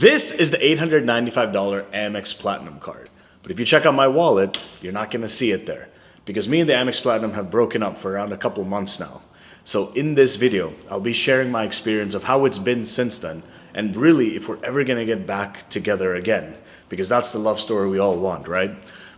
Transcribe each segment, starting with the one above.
This is the $895 Amex Platinum card. But if you check out my wallet, you're not going to see it there. Because me and the Amex Platinum have broken up for around a couple months now. So in this video, I'll be sharing my experience of how it's been since then, and really if we're ever going to get back together again. Because that's the love story we all want, right?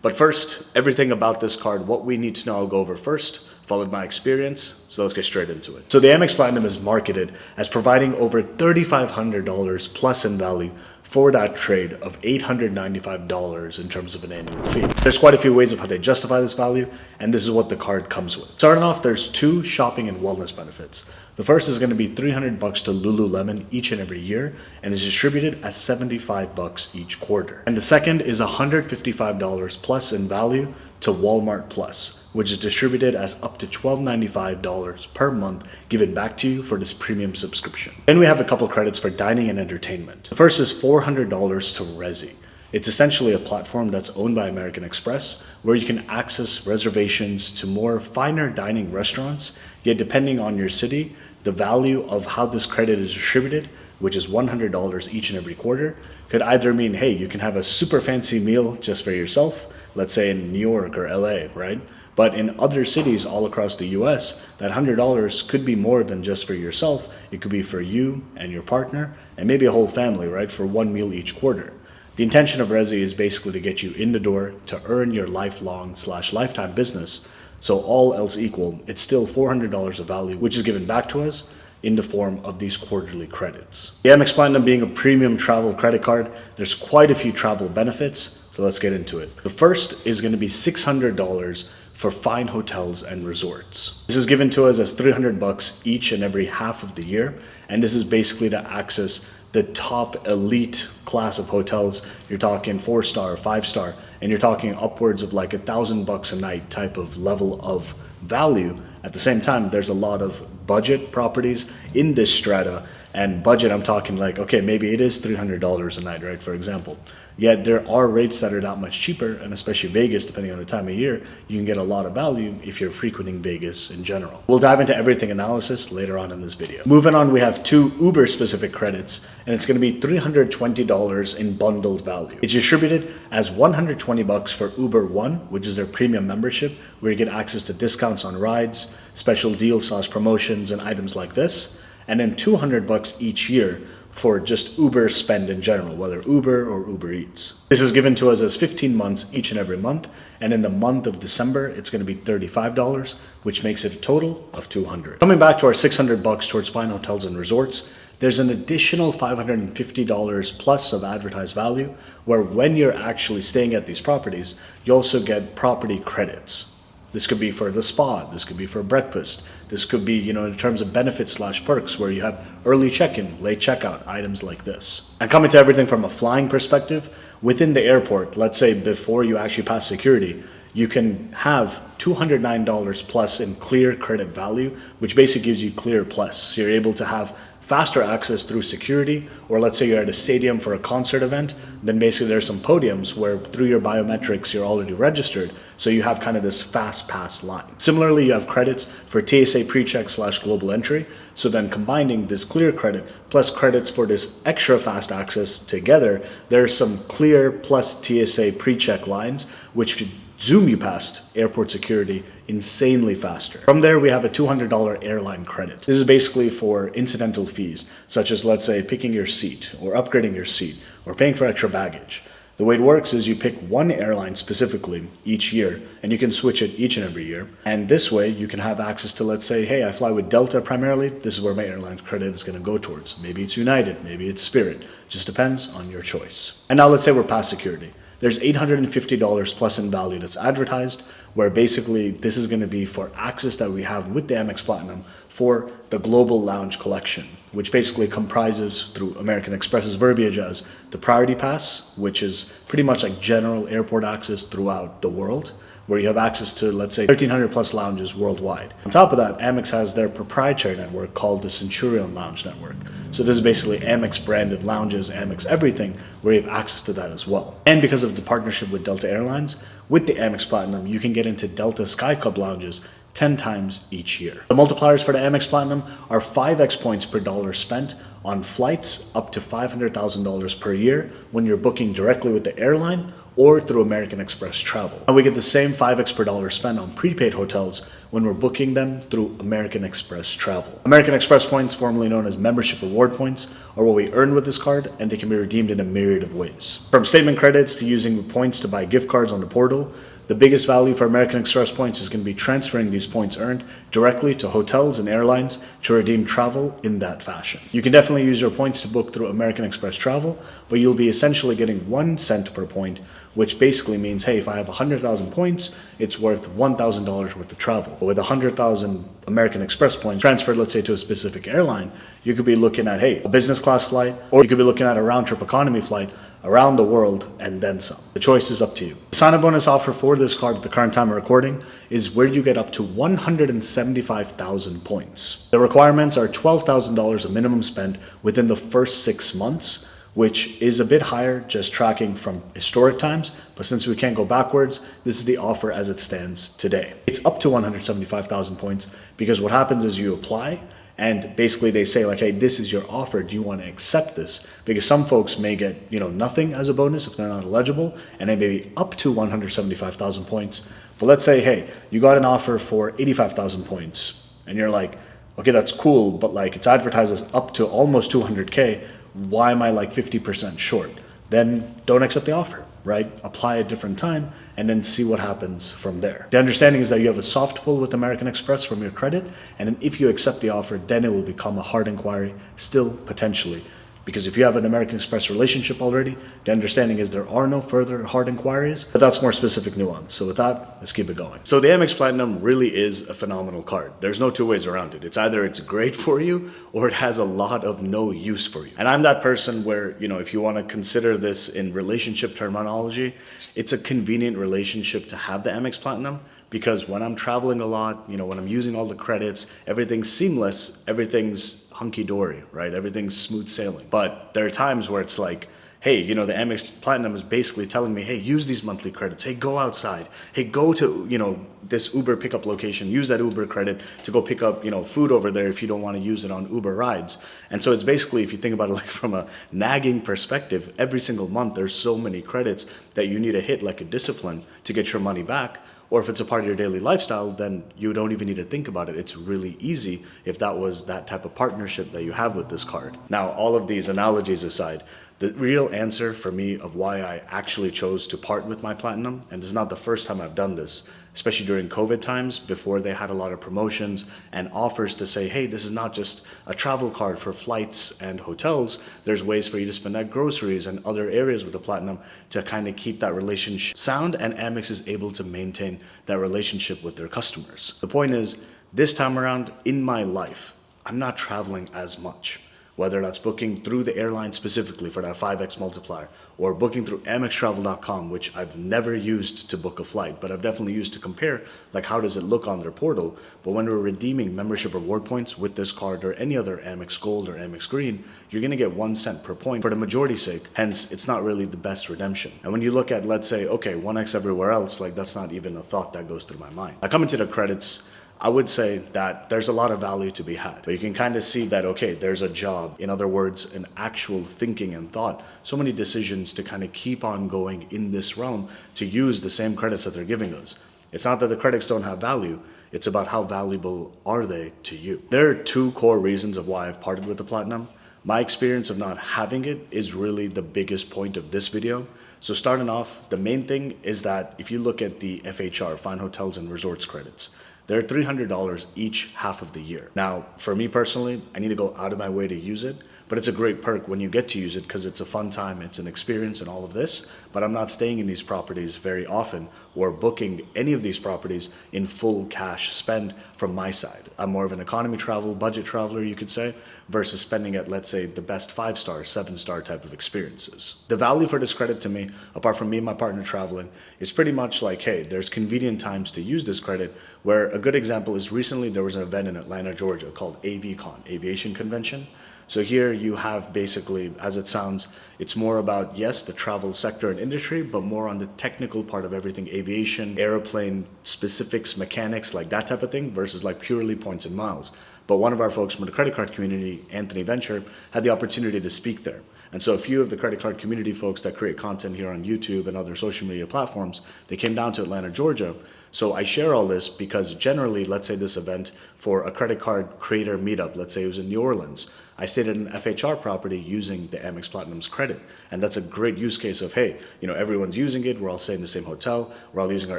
But first, everything about this card, what we need to know, I'll go over first, followed by experience. So let's get straight into it. So the Amex Platinum is marketed as providing over $3,500 plus in value for that trade of $895 in terms of an annual fee. There's quite a few ways of how they justify this value, and this is what the card comes with. Starting off, there's two shopping and wellness benefits. The first is going to be $300 to Lululemon each and every year, and is distributed as $75 each quarter. And the second is $155 plus in value to Walmart Plus, which is distributed as up to $12.95 per month given back to you for this premium subscription. Then we have a couple credits for dining and entertainment. The first is $400 to Resy. It's essentially a platform that's owned by American Express where you can access reservations to more finer dining restaurants, yet depending on your city, the value of how this credit is distributed, which is $100 each and every quarter, could either mean, hey, you can have a super fancy meal just for yourself, let's say in New York or LA, right? But in other cities all across the US, that $100 could be more than just for yourself. It could be for you and your partner and maybe a whole family, right? For one meal each quarter. The intention of Resy is basically to get you in the door to earn your lifelong/lifetime business. So all else equal, it's still $400 of value, which is given back to us in the form of these quarterly credits. The Amex Platinum being a premium travel credit card, there's quite a few travel benefits, so let's get into it. The first is going to be $600 for fine hotels and resorts. This is given to us as $300 each and every half of the year, and this is basically to access the top elite class of hotels. You're talking 4-star, 5-star, and you're talking upwards of like $1,000 a night type of level of value. At the same time, there's a lot of budget properties in this strata, and budget, I'm talking like, okay, maybe it is $300 a night, right, for example. Yet there are rates that are that much cheaper, and especially Vegas, depending on the time of year, you can get a lot of value if you're frequenting Vegas in general. We'll dive into everything analysis later on in this video. Moving on, we have two Uber-specific credits, and it's going to be $320 in bundled value. It's distributed as $120 for Uber One, which is their premium membership, where you get access to discounts on rides, special deals/promotions, and items like this, and then $200 each year for just Uber spend in general, whether Uber or Uber Eats. This is given to us as 15 months each and every month, and in the month of December, it's going to be $35, which makes it a total of $200. Coming back to our $600 towards fine hotels and resorts, there's an additional $550 plus of advertised value, where when you're actually staying at these properties, you also get property credits. This could be for the spa, this could be for breakfast, this could be, in terms of benefits/perks where you have early check-in, late checkout, items like this. And coming to everything from a flying perspective, within the airport, let's say before you actually pass security, you can have $209 plus in clear credit value, which basically gives you clear plus. So you're able to have faster access through security, or let's say you're at a stadium for a concert event, then basically there's some podiums where through your biometrics you're already registered, so you have kind of this fast pass line. Similarly, you have credits for TSA PreCheck/global entry, so then combining this clear credit plus credits for this extra fast access together, there's some clear plus TSA PreCheck lines which could zoom you past airport security insanely faster. From there, we have a $200 airline credit. This is basically for incidental fees, such as, let's say, picking your seat or upgrading your seat or paying for extra baggage. The way it works is you pick one airline specifically each year, and you can switch it each and every year. And this way, you can have access to, let's say, hey, I fly with Delta primarily. This is where my airline credit is going to go towards. Maybe it's United, maybe it's Spirit. Just depends on your choice. And now let's say we're past security. There's $850 plus in value that's advertised, where basically this is going to be for access that we have with the Amex Platinum for the Global Lounge Collection, which basically comprises, through American Express's verbiage, as the Priority Pass, which is pretty much like general airport access throughout the world, where you have access to, let's say, 1,300 plus lounges worldwide. On top of that, Amex has their proprietary network called the Centurion Lounge Network. So this is basically Amex branded lounges, Amex everything, where you have access to that as well. And because of the partnership with Delta Airlines, with the Amex Platinum, you can get into Delta Sky Club lounges 10 times each year. The multipliers for the Amex Platinum are 5x points per dollar spent on flights up to $500,000 per year when you're booking directly with the airline or through American Express Travel. And we get the same 5x per dollar spent on prepaid hotels when we're booking them through American Express Travel. American Express points, formerly known as membership reward points, are what we earn with this card, and they can be redeemed in a myriad of ways. From statement credits to using points to buy gift cards on the portal, the biggest value for American Express points is going to be transferring these points earned directly to hotels and airlines to redeem travel in that fashion. You can definitely use your points to book through American Express Travel, but you'll be essentially getting 1 cent per point, which basically means, hey, if I have 100,000 points, it's worth $1,000 worth of travel. But with 100,000 American Express points transferred, let's say, to a specific airline, you could be looking at, hey, a business class flight, or you could be looking at a round trip economy flight around the world and then some. The choice is up to you. The sign-up bonus offer for this card at the current time of recording is where you get up to 175,000 points. The requirements are $12,000 of minimum spend within the first 6 months, which is a bit higher just tracking from historic times, but since we can't go backwards, this is the offer as it stands today. It's up to 175,000 points because what happens is you apply and basically they say like, hey, this is your offer. Do you want to accept this? Because some folks may get, nothing as a bonus if they're not eligible, and they may be up to 175,000 points. But let's say, hey, you got an offer for 85,000 points and you're like, okay, that's cool, but like it's advertised as up to almost 200K. Why am I like 50% short? Then don't accept the offer, right? Apply a different time and then see what happens from there. The understanding is that you have a soft pull with American Express from your credit, and then if you accept the offer, then it will become a hard inquiry, still potentially. Because if you have an American Express relationship already, the understanding is there are no further hard inquiries, but that's more specific nuance. So with that, let's keep it going. So the Amex Platinum really is a phenomenal card. There's no two ways around it. It's either it's great for you or it has a lot of no use for you. And I'm that person where, if you want to consider this in relationship terminology, it's a convenient relationship to have the Amex Platinum. Because when I'm traveling a lot, when I'm using all the credits, everything's seamless, everything's hunky-dory, right? Everything's smooth sailing. But there are times where it's like, hey, the Amex Platinum is basically telling me, hey, use these monthly credits. Hey, go outside. Hey, go to, this Uber pickup location. Use that Uber credit to go pick up, food over there if you don't want to use it on Uber rides. And so it's basically, if you think about it like from a nagging perspective, every single month there's so many credits that you need to hit like a discipline to get your money back. Or if it's a part of your daily lifestyle, then you don't even need to think about it. It's really easy if that was that type of partnership that you have with this card. Now, all of these analogies aside, the real answer for me of why I actually chose to part with my Platinum, and this is not the first time I've done this, especially during COVID times before they had a lot of promotions and offers to say, hey, this is not just a travel card for flights and hotels. There's ways for you to spend at groceries and other areas with the Platinum to kind of keep that relationship sound, and Amex is able to maintain that relationship with their customers. The point is, this time around in my life, I'm not traveling as much. Whether that's booking through the airline specifically for that 5x multiplier, or booking through AmexTravel.com, which I've never used to book a flight, but I've definitely used to compare, like how does it look on their portal. But when we're redeeming membership reward points with this card or any other Amex Gold or Amex Green, you're gonna get 1 cent per point for the majority's sake. Hence, it's not really the best redemption. And when you look at, let's say, okay, 1x everywhere else, like that's not even a thought that goes through my mind. I come into the credits, I would say that there's a lot of value to be had. But you can kind of see that, okay, there's a job. In other words, an actual thinking and thought. So many decisions to kind of keep on going in this realm to use the same credits that they're giving us. It's not that the credits don't have value. It's about how valuable are they to you. There are 2 core reasons of why I've parted with the Platinum. My experience of not having it is really the biggest point of this video. So starting off, the main thing is that if you look at the FHR, Fine Hotels and Resorts credits, they're $300 each half of the year. Now, for me personally, I need to go out of my way to use it, but it's a great perk when you get to use it because it's a fun time, it's an experience and all of this, but I'm not staying in these properties very often or booking any of these properties in full cash spend from my side. I'm more of an economy travel, budget traveler, you could say, versus spending at, let's say, the best 5-star, 7-star type of experiences. The value for this credit to me, apart from me and my partner traveling, is pretty much like, hey, there's convenient times to use this credit, where a good example is recently there was an event in Atlanta, Georgia called AVCon, Aviation Convention. So here you have basically, as it sounds, it's more about, yes, the travel sector and industry, but more on the technical part of everything, aviation, airplane specifics, mechanics, like that type of thing, versus like purely points and miles. But one of our folks from the credit card community, Anthony Venture, had the opportunity to speak there. And so a few of the credit card community folks that create content here on YouTube and other social media platforms, they came down to Atlanta, Georgia. So I share all this because generally, let's say this event for a credit card creator meetup, let's say it was in New Orleans, I stayed at an FHR property using the Amex Platinum's credit. And that's a great use case of, hey, everyone's using it, we're all staying in the same hotel, we're all using our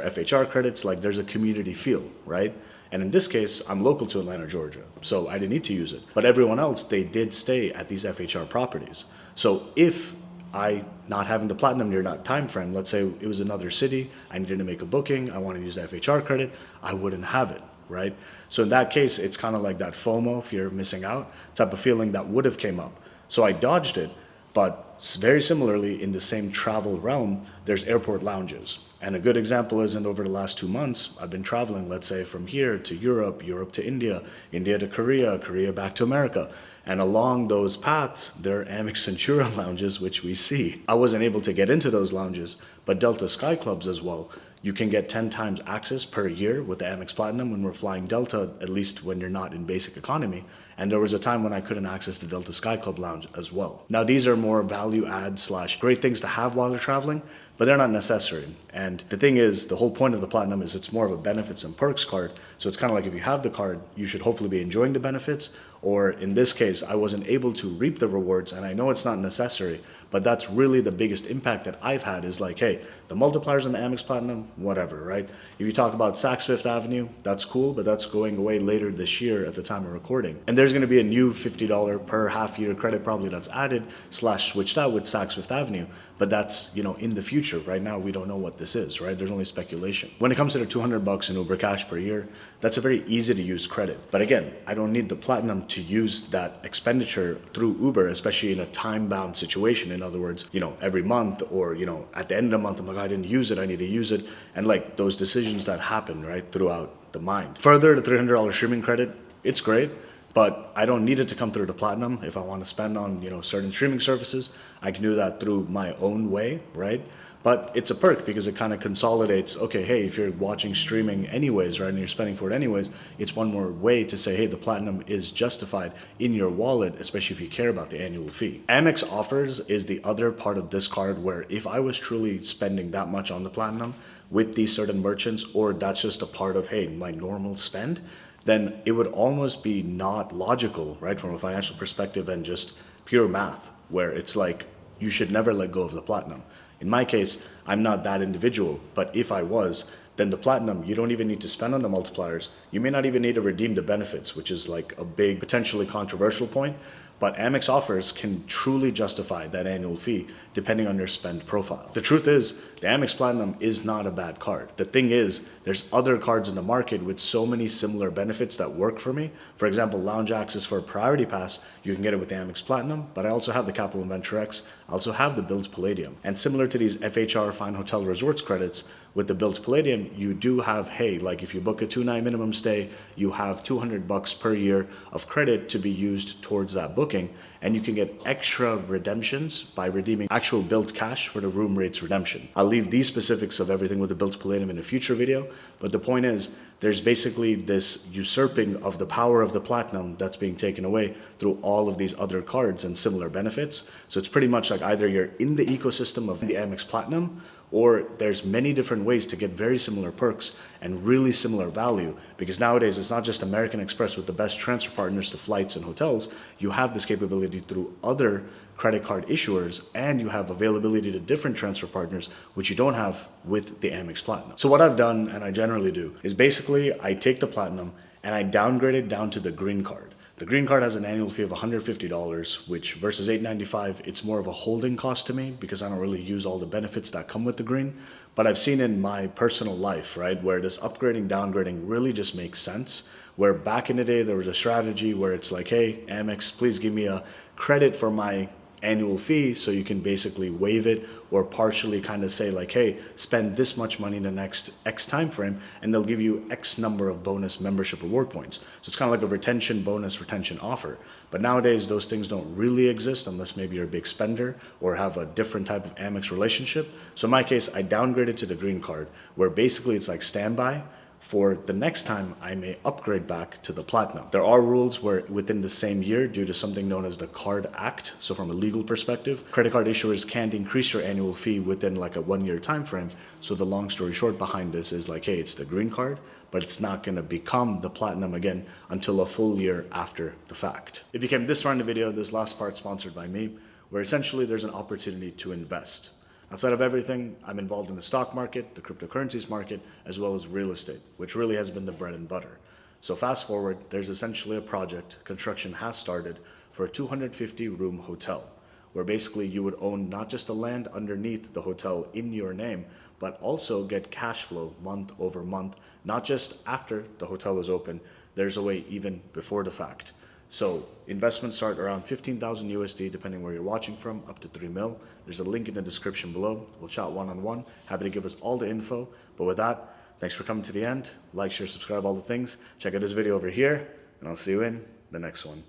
FHR credits, like there's a community feel, right? And in this case, I'm local to Atlanta, Georgia, so I didn't need to use it. But everyone else, they did stay at these FHR properties. So if I, not having the platinum near that time frame, let's say it was another city, I needed to make a booking, I wanted to use the FHR credit, I wouldn't have it, right? So in that case, it's kind of like that FOMO, fear of missing out, type of feeling that would have came up. So I dodged it, but very similarly, in the same travel realm, there's airport lounges. And a good example is, over the last 2 months, I've been traveling, let's say, from here to Europe, Europe to India, India to Korea, Korea back to America. And along those paths, there are Amex Centura lounges, which we see. I wasn't able to get into those lounges, but Delta Sky Clubs as well. You can get 10 times access per year with the Amex Platinum when we're flying Delta, at least when you're not in basic economy. And there was a time when I couldn't access the Delta Sky Club lounge as well. Now, these are more value add / great things to have while you're traveling, but they're not necessary. And the thing is, the whole point of the Platinum is it's more of a benefits and perks card. So it's kind of like if you have the card, you should hopefully be enjoying the benefits. Or in this case, I wasn't able to reap the rewards, and I know it's not necessary, but that's really the biggest impact that I've had is like, hey, the multipliers on the Amex Platinum, whatever, right? If you talk about Saks Fifth Avenue, that's cool, but that's going away later this year at the time of recording. And there's going to be a new $50 per half year credit probably that's added / switched out with Saks Fifth Avenue. But that's, in the future. Right now, we don't know what this is, right? There's only speculation. When it comes to the $200 in Uber Cash per year, that's a very easy to use credit. But again, I don't need the Platinum to use that expenditure through Uber, especially in a time-bound situation. In other words, every month or, at the end of the month, I'm like, I didn't use it, I need to use it. And like those decisions that happen, right, throughout the mind. Further, the $300 streaming credit, it's great. But I don't need it to come through the Platinum. If I want to spend on, certain streaming services, I can do that through my own way, right? But it's a perk because it kind of consolidates, okay, hey, if you're watching streaming anyways, right, and you're spending for it anyways, it's one more way to say, hey, the Platinum is justified in your wallet, especially if you care about the annual fee. Amex Offers is the other part of this card where if I was truly spending that much on the Platinum with these certain merchants, or that's just a part of, hey, my normal spend, then it would almost be not logical, right, from a financial perspective and just pure math, where it's like you should never let go of the Platinum. In my case, I'm not that individual, but if I was, then the Platinum, you don't even need to spend on the multipliers. You may not even need to redeem the benefits, which is like a big, potentially controversial point. But Amex Offers can truly justify that annual fee depending on your spend profile. The truth is, the Amex Platinum is not a bad card. The thing is, there's other cards in the market with so many similar benefits that work for me. For example, lounge access for a Priority Pass, you can get it with the Amex Platinum, but I also have the Capital Venture X, I also have the Built Palladium. And similar to these FHR Fine Hotel Resorts credits, with the Built Palladium, you do have, hey, like if you book a 2-night minimum stay, you have $200 per year of credit to be used towards that booking. And you can get extra redemptions by redeeming actual Built cash for the room rates redemption. I'll leave these specifics of everything with the Built Palladium in a future video, but the point is, there's basically this usurping of the power of the Platinum that's being taken away through all of these other cards and similar benefits. So it's pretty much like either you're in the ecosystem of the Amex Platinum, or there's many different ways to get very similar perks and really similar value, because nowadays it's not just American Express with the best transfer partners to flights and hotels. You have this capability through other credit card issuers, and you have availability to different transfer partners, which you don't have with the Amex Platinum. So what I've done, and I generally do, is basically I take the Platinum and I downgrade it down to the Green Card. The Green Card has an annual fee of $150, which versus $895, it's more of a holding cost to me because I don't really use all the benefits that come with the Green. But I've seen in my personal life, right, where this upgrading, downgrading really just makes sense. Where back in the day, there was a strategy where it's like, hey, Amex, please give me a credit for my annual fee, so you can basically waive it or partially kind of say like, hey, spend this much money in the next X time frame and they'll give you X number of bonus membership reward points. So it's kind of like a retention bonus retention offer. But nowadays, those things don't really exist unless maybe you're a big spender or have a different type of Amex relationship. So in my case, I downgraded to the green card, where basically it's like standby for the next time I may upgrade back to the platinum. There are rules where within the same year, due to something known as the Card Act, so from a legal perspective, credit card issuers can't increase your annual fee within like a 1 year time frame. So the long story short behind this is like, hey, it's the green card, but it's not going to become the platinum again until a full year after the fact. If you came this far in the video, this last part sponsored by me, where essentially there's an opportunity to invest. Outside of everything, I'm involved in the stock market, the cryptocurrencies market, as well as real estate, which really has been the bread and butter. So fast forward, there's essentially a project, construction has started, for a 250-room hotel, where basically you would own not just the land underneath the hotel in your name, but also get cash flow month over month, not just after the hotel is open, there's a way even before the fact. So investments start around 15,000 USD, depending where you're watching from, up to 3 mil. There's a link in the description below. We'll chat one-on-one. Happy to give us all the info. But with that, thanks for coming to the end. Like, share, subscribe, all the things. Check out this video over here, and I'll see you in the next one.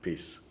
Peace.